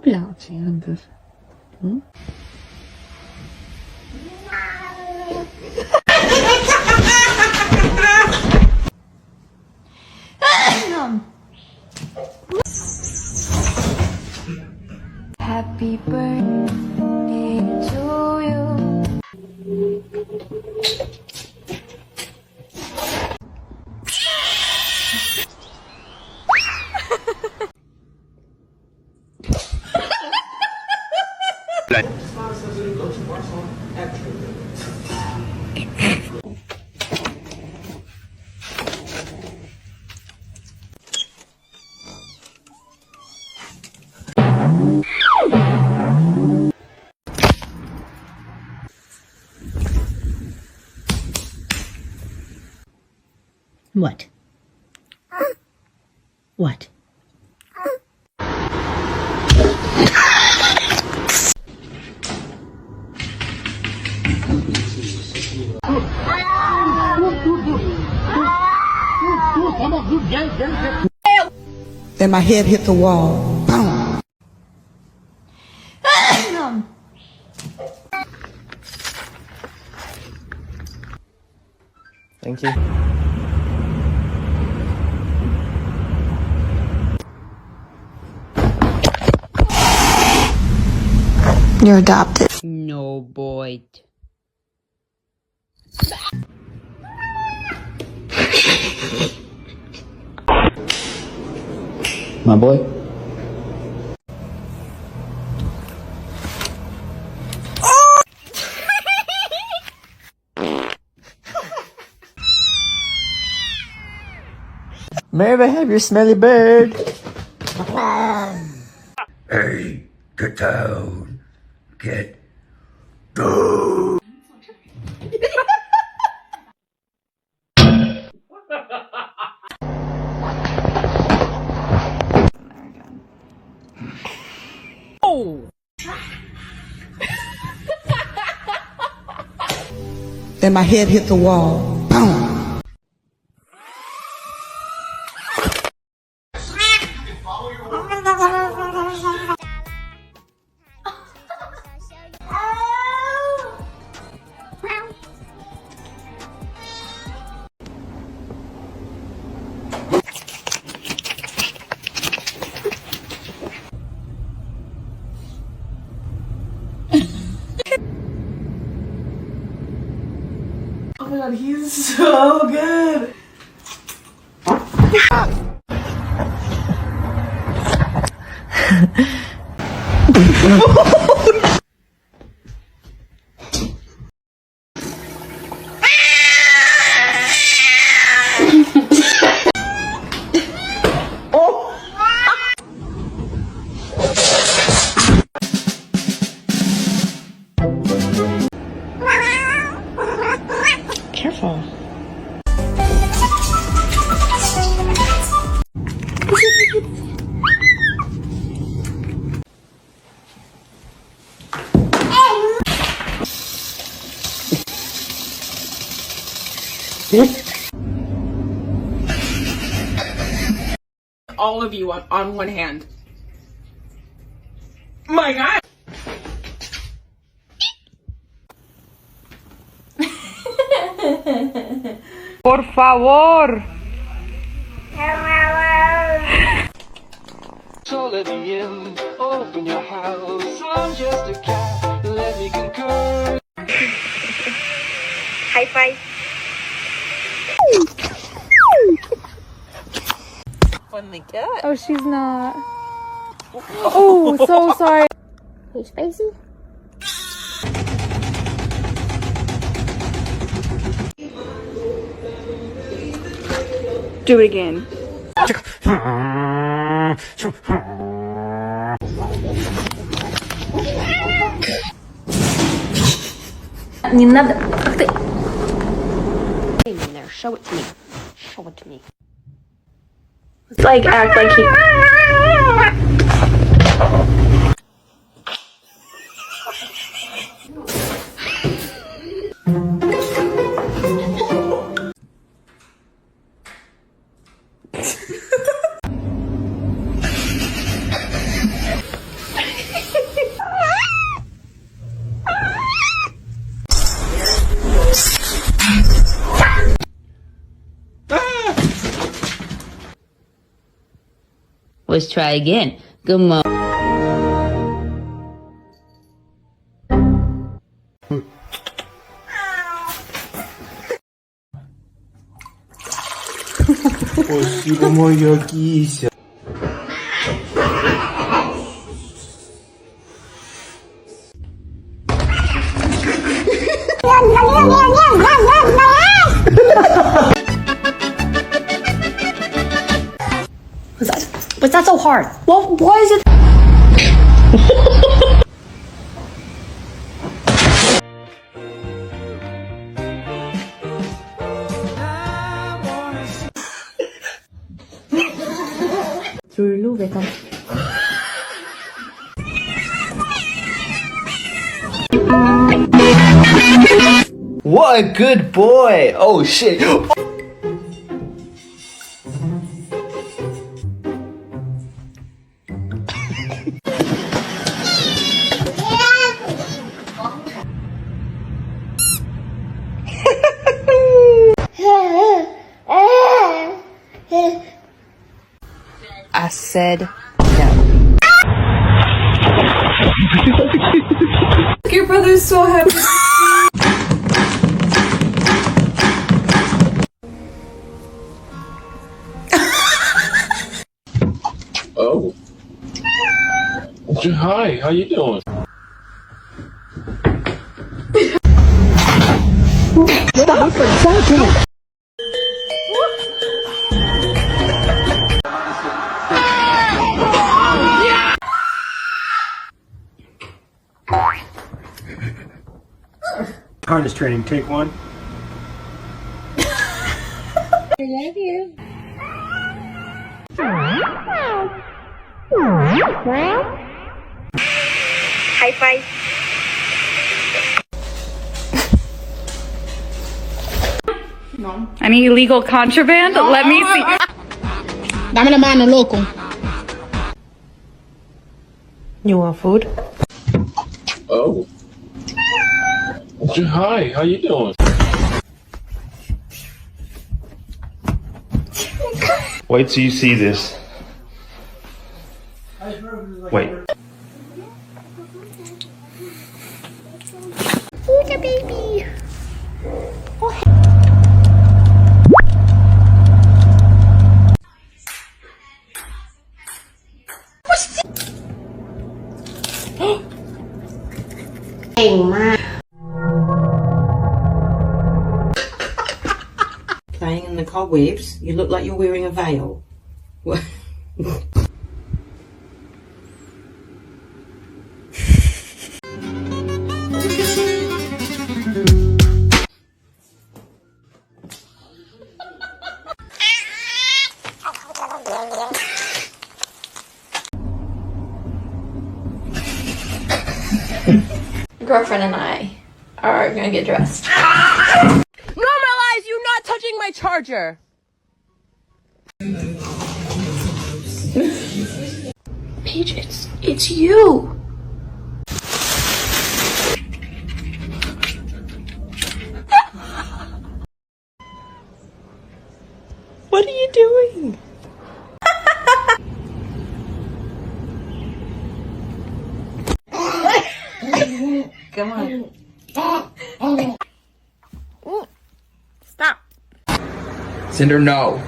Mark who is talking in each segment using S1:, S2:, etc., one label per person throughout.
S1: 表情啊，这是。嗯。
S2: Happy birthday to you.
S1: What? What?
S3: Then my head hit the wall. Boom.
S4: Thank you.
S2: You're adopted.
S1: No, boy.
S4: My boy. May I have your smelly bird?
S5: Hey, get down. Get down.
S1: Oh!
S3: Then my head hit the wall. Boom.
S6: Oh my god, he's so good!
S1: Careful.
S6: All of you on one hand. My god!
S1: Por favor.
S7: So let me in, open your house. I'm just a cat, let me concur.
S2: High five.
S6: Funny cat.
S2: Oh, she's not. Oh, so sorry. Hey, Spacey.
S6: Do it again.
S2: Не надо. Ах ты. Name in there. Show it to me. Show it to me. Like act like he.
S1: Let's try again. Good morning.
S8: Спасибо, моя кися.
S2: What's that so hard? Well, why is it?
S4: What a good boy! Oh shit!
S1: I said no.
S6: Your brother's so happy.
S7: Oh. Hi, how you doing?
S8: Harness training, take one.
S2: High five.
S9: Any illegal contraband? Let me see.
S3: Dame la mano, loco.
S1: You want food?
S7: Oh. Hi, how you doing?
S8: Wait till you see this. Wait.
S2: Look at baby.
S10: Playing in the cobwebs, you look like you're wearing a veil.
S2: Girlfriend and I are gonna get dressed.
S1: Normalize you not touching my charger.
S2: Paige, it's you.
S1: What are you doing?
S10: Come on.
S1: Stop.
S5: Cinder, no.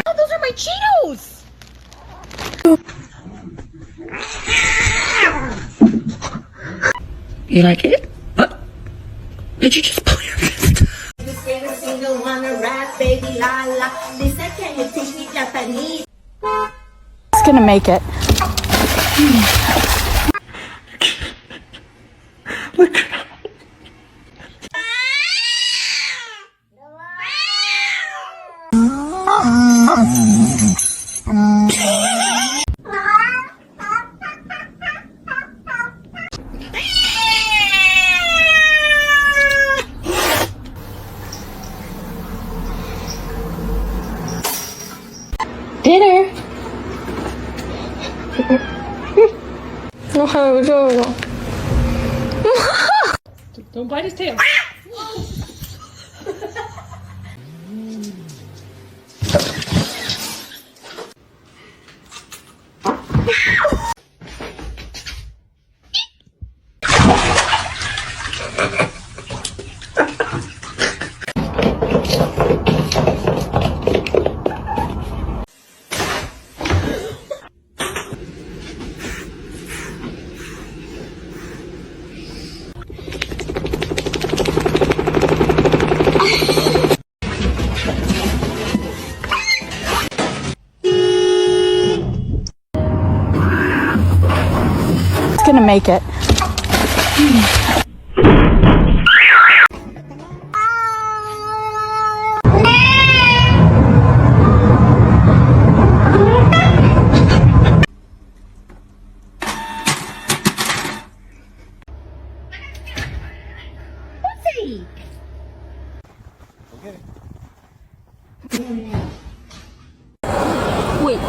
S1: Those are my Cheetos.
S10: You like it? What? Did you just pull your fist?
S9: It's gonna make it.
S2: Dinner.
S6: Don't bite his tail.
S9: It's gonna make it.
S2: Wait.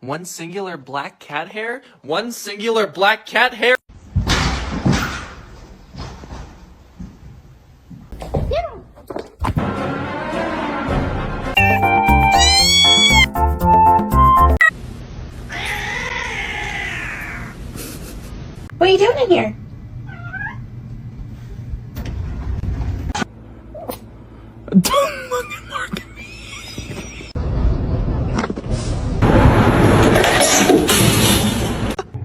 S5: One singular black cat hair? One singular black cat hair?
S2: What are you doing in here?
S5: Don't look at Mark at me.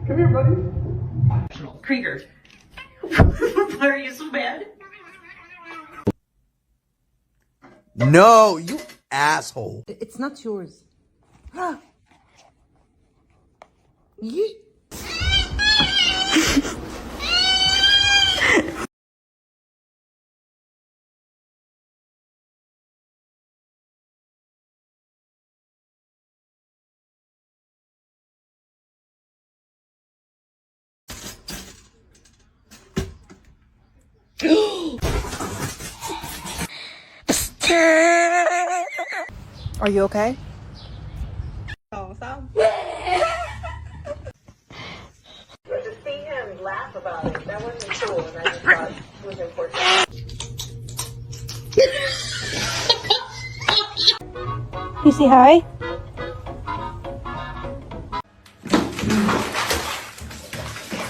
S7: Come here, buddy.
S10: Krieger. Why are you so mad?
S4: No, you asshole.
S3: It's not yours.
S1: Are you okay?
S10: To see him laugh about it, that wasn't cool, and I just thought it was important.
S9: You say hi?